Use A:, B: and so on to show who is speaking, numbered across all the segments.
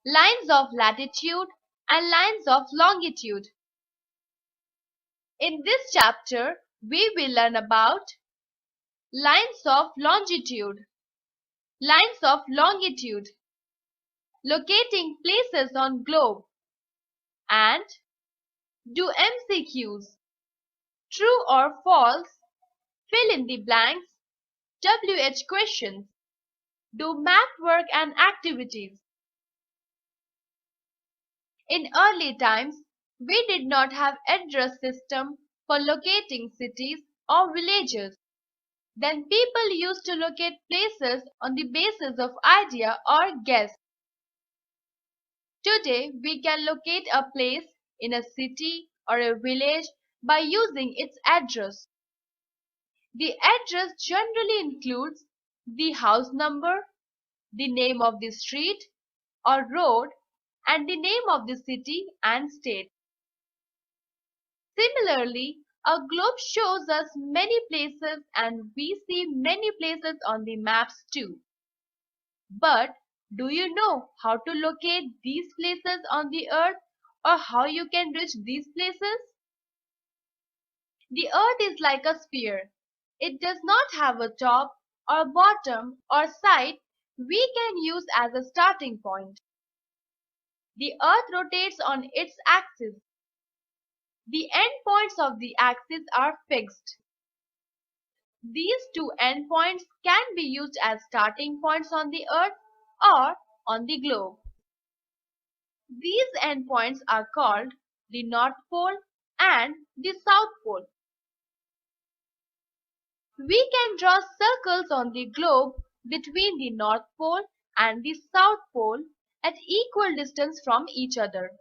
A: lines of latitude and lines of longitude. In this chapter, we will learn about lines of longitude. Lines of longitude, locating places on globe, and do MCQs. True or false, fill in the blanks, WH questions, do math work and activities. In early times, we did not have address system for locating cities or villages. Then people used to locate places on the basis of idea or guess. Today, we can locate a place in a city or a village by using its address. The address generally includes the house number, the name of the street or road, and the name of the city and state. Similarly, a globe shows us many places and we see many places on the maps too. But do you know how to locate these places on the earth or how you can reach these places? The earth is like a sphere. It does not have a top or bottom or side we can use as a starting point. The earth rotates on its axis. The endpoints of the axis are fixed. These two endpoints can be used as starting points on the earth or on the globe. These endpoints are called the North Pole and the South Pole. We can draw circles on the globe between the North Pole and the South Pole at equal distance from each other.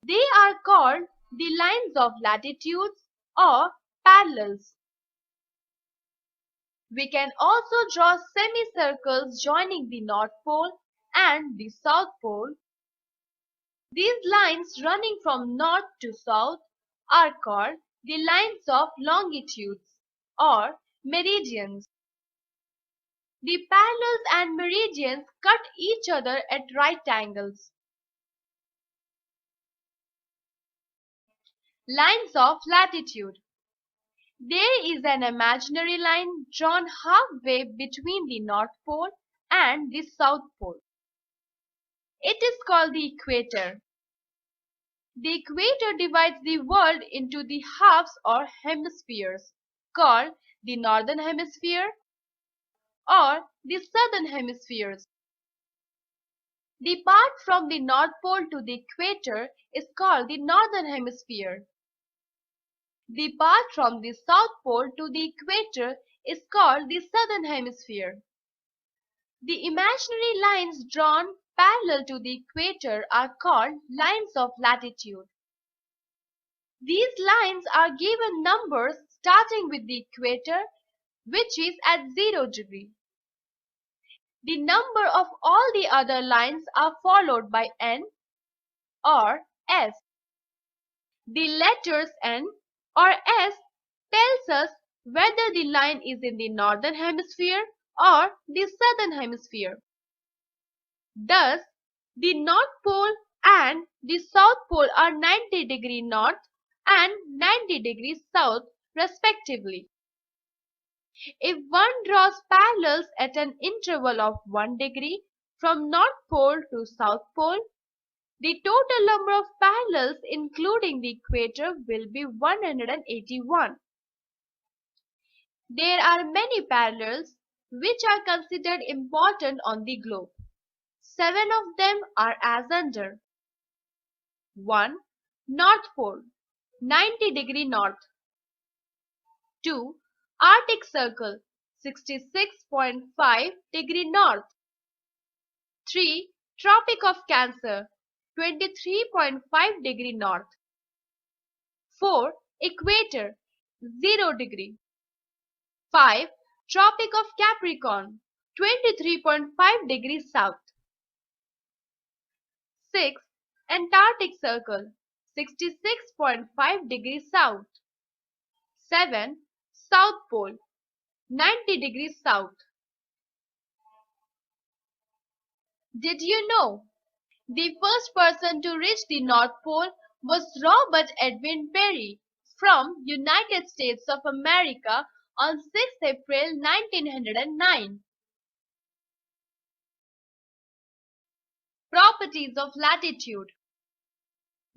A: They are called the lines of latitudes or parallels. We can also draw semicircles joining the North Pole and the South Pole. These lines running from north to south are called the lines of longitudes or meridians. The parallels and meridians cut each other at right angles. Lines of latitude. There is an imaginary line drawn halfway between the North Pole and the South Pole. It is called the equator. The equator divides the world into the halves or hemispheres, called the Northern Hemisphere or the Southern Hemispheres. The part from the North Pole to the equator is called the Northern Hemisphere. The part from the South Pole to the equator is called the Southern Hemisphere. The imaginary lines drawn parallel to the equator are called lines of latitude. These lines are given numbers starting with the equator, which is at 0 degree. The number of all the other lines are followed by N or S. The letters N or S tells us whether the line is in the northern hemisphere or the southern hemisphere. Thus, the North Pole and the South Pole are 90 degrees north and 90 degrees south respectively. If one draws parallels at an interval of 1 degree from North Pole to South Pole, the total number of parallels including the equator will be 181. There are many parallels which are considered important on the globe. 7 of them are as under. 1. North Pole, 90 degree north. 2. Arctic Circle, 66.5 degree north. 3. Tropic of Cancer, 23.5 degree north. 4. Equator, 0 degree. 5. Tropic of Capricorn, 23.5 degrees south. 6. Antarctic Circle, 66.5 degrees south. 7. South Pole, 90 degrees south. Did you know The first person to reach the North Pole was Robert Edwin Peary from United States of America on 6 April 1909. Properties of latitude.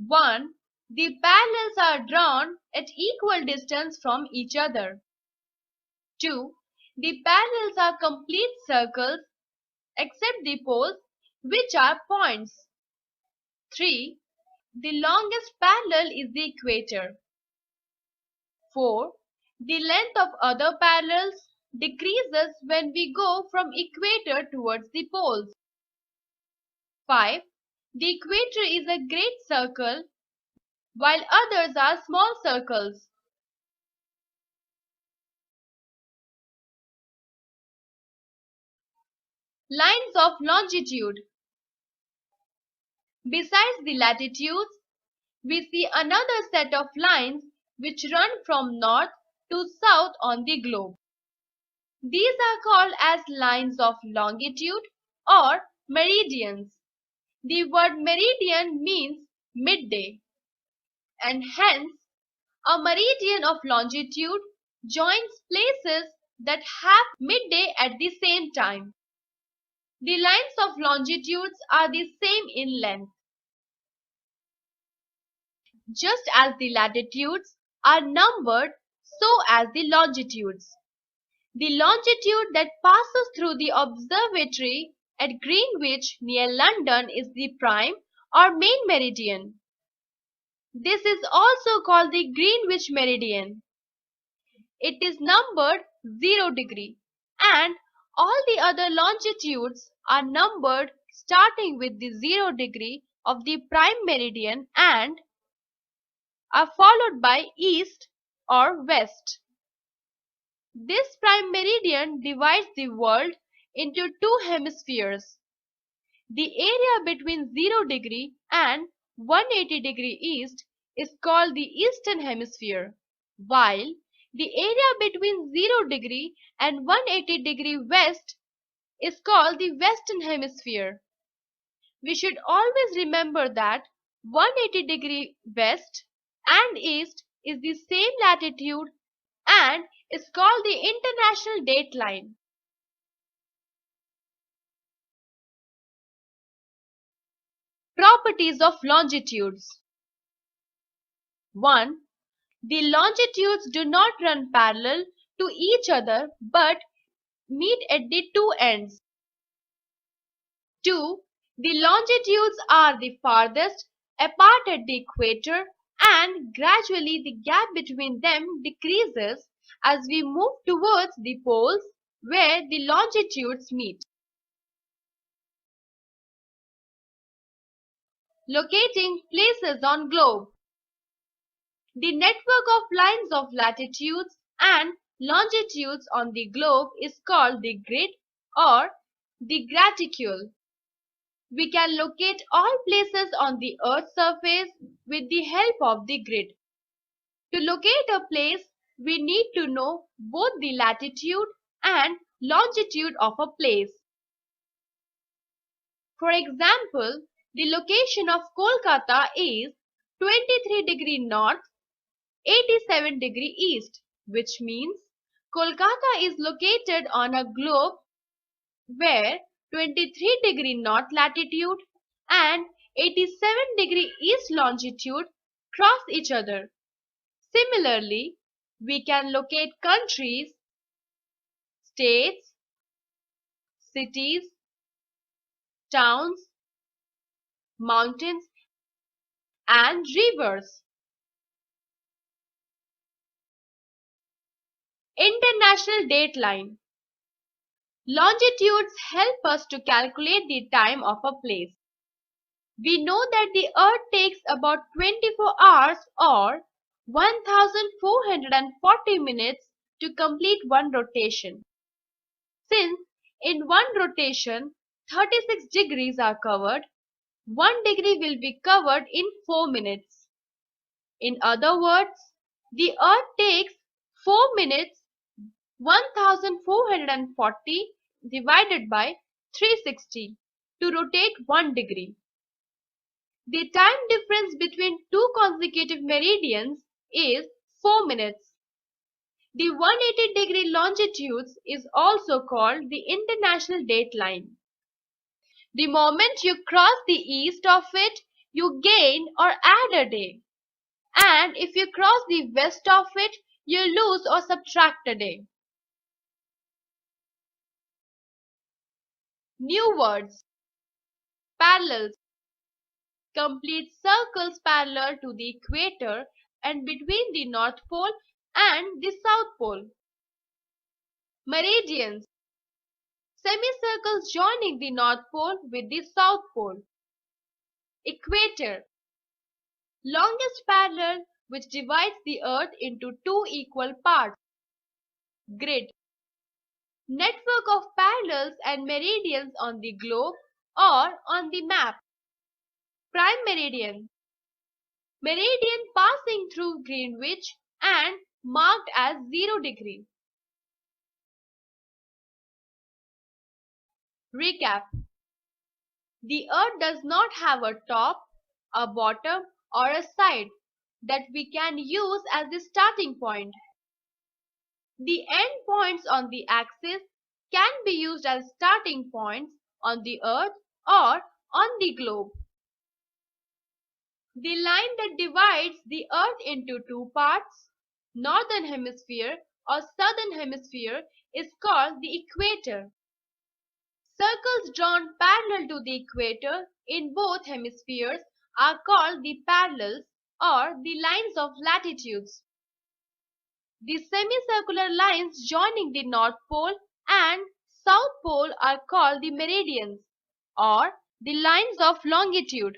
A: 1. The parallels are drawn at equal distance from each other. 2. The parallels are complete circles except the poles, which are points. 3. The longest parallel is the equator. 4. The length of other parallels decreases when we go from equator towards the poles. 5. The equator is a great circle while others are small circles. Lines of longitude. Besides the latitudes, we see another set of lines which run from north to south on the globe. These are called as lines of longitude or meridians. The word meridian means midday, and hence a meridian of longitude joins places that have midday at the same time. The lines of longitudes are the same in length. Just as the latitudes are numbered, so as the longitudes. The longitude that passes through the observatory at Greenwich near London is the prime or main meridian. This is also called the Greenwich meridian. It is numbered 0 degree, and all the other longitudes are numbered starting with the 0 degree of the prime meridian and are followed by east or west. This prime meridian divides the world into two hemispheres. The area between 0 degree and 180 degree east is called the eastern hemisphere, while the area between 0 degree and 180 degree west is called the western hemisphere. We should always remember that 180 degree west and east is the same latitude and is called the international dateline. Properties of longitudes. 1. The longitudes do not run parallel to each other but meet at the two ends. 2. The longitudes are the farthest apart at the equator and gradually the gap between them decreases as we move towards the poles where the longitudes meet. Locating places on globe. The network of lines of latitudes and longitudes on the globe is called the grid or the graticule. We can locate all places on the Earth's surface with the help of the grid. To locate a place, we need to know both the latitude and longitude of a place. For example, the location of Kolkata is 23 degree north, 87 degree east, which means Kolkata is located on a globe where 23 degree north latitude and 87 degree east longitude cross each other. Similarly, we can locate countries, states, cities, towns, mountains, and rivers. International dateline. Longitudes help us to calculate the time of a place. We know that the Earth takes about 24 hours or 1440 minutes to complete one rotation. Since in one rotation 36 degrees are covered, 1 degree will be covered in 4 minutes. In other words, the Earth takes 4 minutes 1440 divided by 360 to rotate 1 degree. The time difference between two consecutive meridians is 4 minutes. The 180-degree longitudes is also called the international date line. The moment you cross the east of it, you gain or add a day. And if you cross the west of it, you lose or subtract a day. New words. Parallels. Complete circles parallel to the equator and between the North Pole and the South Pole. Meridians. Semicircles joining the North Pole with the South Pole. Equator. Longest parallel which divides the Earth into two equal parts. Grid. Network of parallels and meridians on the globe or on the map. Prime meridian. Meridian passing through Greenwich and marked as 0 degree. Recap. The Earth does not have a top, a bottom or a side that we can use as the starting point. The end points on the axis can be used as starting points on the Earth or on the globe. The line that divides the Earth into two parts, northern hemisphere or southern hemisphere, is called the equator. Circles drawn parallel to the equator in both hemispheres are called the parallels or the lines of latitudes. The semicircular lines joining the North Pole and South Pole are called the meridians or the lines of longitude.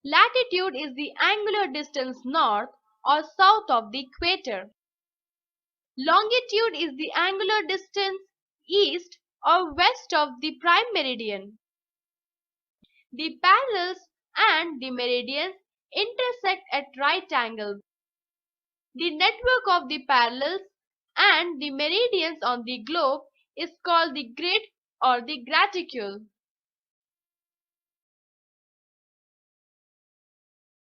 A: Latitude is the angular distance north or south of the equator. Longitude is the angular distance east or west of the prime meridian. The parallels and the meridians intersect at right angles. The network of the parallels and the meridians on the globe is called the grid or the graticule.